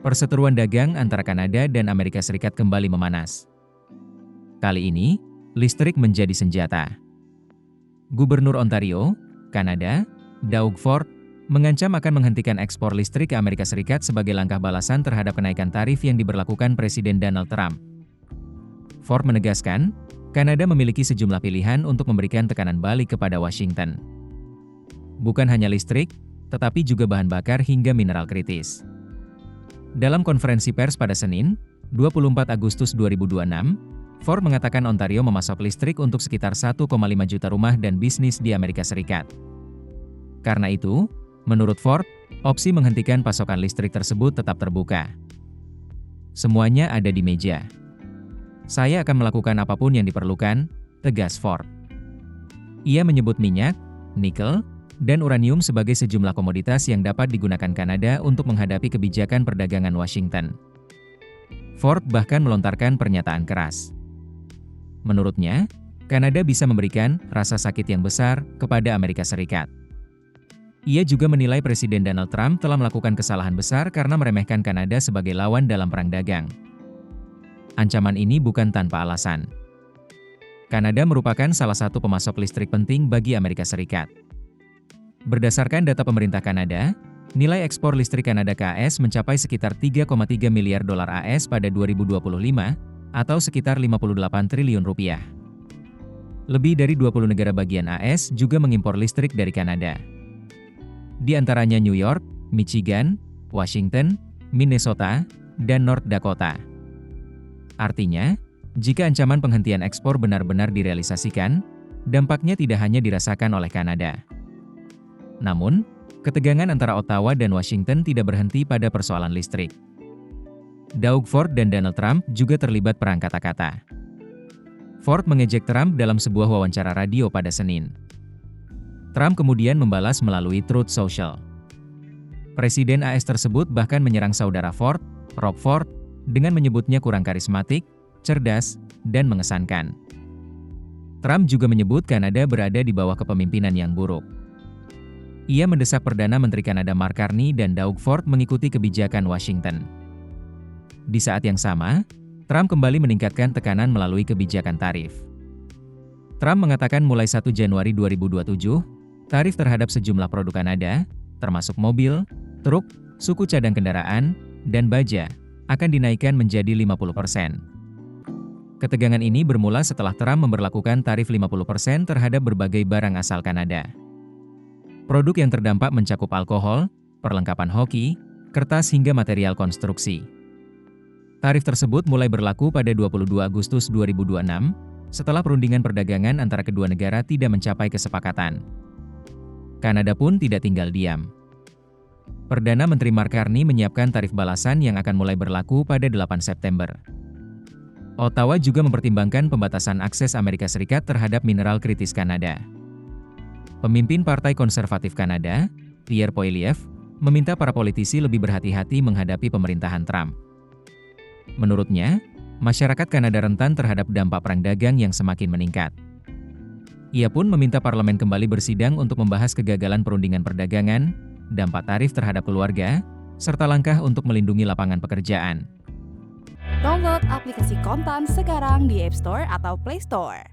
Perseteruan dagang antara Kanada dan Amerika Serikat kembali memanas. Kali ini, listrik menjadi senjata. Gubernur Ontario, Kanada, Doug Ford, mengancam akan menghentikan ekspor listrik ke Amerika Serikat sebagai langkah balasan terhadap kenaikan tarif yang diberlakukan Presiden Donald Trump. Ford menegaskan, Kanada memiliki sejumlah pilihan untuk memberikan tekanan balik kepada Washington. Bukan hanya listrik, tetapi juga bahan bakar hingga mineral kritis. Dalam konferensi pers pada Senin, 24 Agustus 2026, Ford mengatakan Ontario memasok listrik untuk sekitar 1,5 juta rumah dan bisnis di Amerika Serikat. Karena itu, menurut Ford, opsi menghentikan pasokan listrik tersebut tetap terbuka. Semuanya ada di meja. Saya akan melakukan apapun yang diperlukan, tegas Ford. Ia menyebut minyak, nikel, dan uranium sebagai sejumlah komoditas yang dapat digunakan Kanada untuk menghadapi kebijakan perdagangan Washington. Ford bahkan melontarkan pernyataan keras. Menurutnya, Kanada bisa memberikan rasa sakit yang besar kepada Amerika Serikat. Ia juga menilai Presiden Donald Trump telah melakukan kesalahan besar karena meremehkan Kanada sebagai lawan dalam perang dagang. Ancaman ini bukan tanpa alasan. Kanada merupakan salah satu pemasok listrik penting bagi Amerika Serikat. Berdasarkan data pemerintah Kanada, nilai ekspor listrik Kanada ke AS mencapai sekitar 3,3 miliar dolar AS pada 2025, atau sekitar 58 triliun rupiah. Lebih dari 20 negara bagian AS juga mengimpor listrik dari Kanada. Di antaranya New York, Michigan, Washington, Minnesota, dan North Dakota. Artinya, jika ancaman penghentian ekspor benar-benar direalisasikan, dampaknya tidak hanya dirasakan oleh Kanada. Namun, ketegangan antara Ottawa dan Washington tidak berhenti pada persoalan listrik. Doug Ford dan Donald Trump juga terlibat perang kata-kata. Ford mengejek Trump dalam sebuah wawancara radio pada Senin. Trump kemudian membalas melalui Truth Social. Presiden AS tersebut bahkan menyerang saudara Ford, Rob Ford, dengan menyebutnya kurang karismatik, cerdas, dan mengesankan. Trump juga menyebut Kanada berada di bawah kepemimpinan yang buruk. Ia mendesak Perdana Menteri Kanada Mark Carney dan Doug Ford mengikuti kebijakan Washington. Di saat yang sama, Trump kembali meningkatkan tekanan melalui kebijakan tarif. Trump mengatakan mulai 1 Januari 2027, tarif terhadap sejumlah produk Kanada, termasuk mobil, truk, suku cadang kendaraan, dan baja, akan dinaikkan menjadi 50%. Ketegangan ini bermula setelah Trump memberlakukan tarif 50% terhadap berbagai barang asal Kanada. Produk yang terdampak mencakup alkohol, perlengkapan hoki, kertas hingga material konstruksi. Tarif tersebut mulai berlaku pada 22 Agustus 2026, setelah perundingan perdagangan antara kedua negara tidak mencapai kesepakatan. Kanada pun tidak tinggal diam. Perdana Menteri Mark Carney menyiapkan tarif balasan yang akan mulai berlaku pada 8 September. Ottawa juga mempertimbangkan pembatasan akses Amerika Serikat terhadap mineral kritis Kanada. Pemimpin Partai Konservatif Kanada, Pierre Poilievre, meminta para politisi lebih berhati-hati menghadapi pemerintahan Trump. Menurutnya, masyarakat Kanada rentan terhadap dampak perang dagang yang semakin meningkat. Ia pun meminta parlemen kembali bersidang untuk membahas kegagalan perundingan perdagangan, dampak tarif terhadap keluarga, serta langkah untuk melindungi lapangan pekerjaan. Download aplikasi Kontan sekarang di App Store atau Play Store.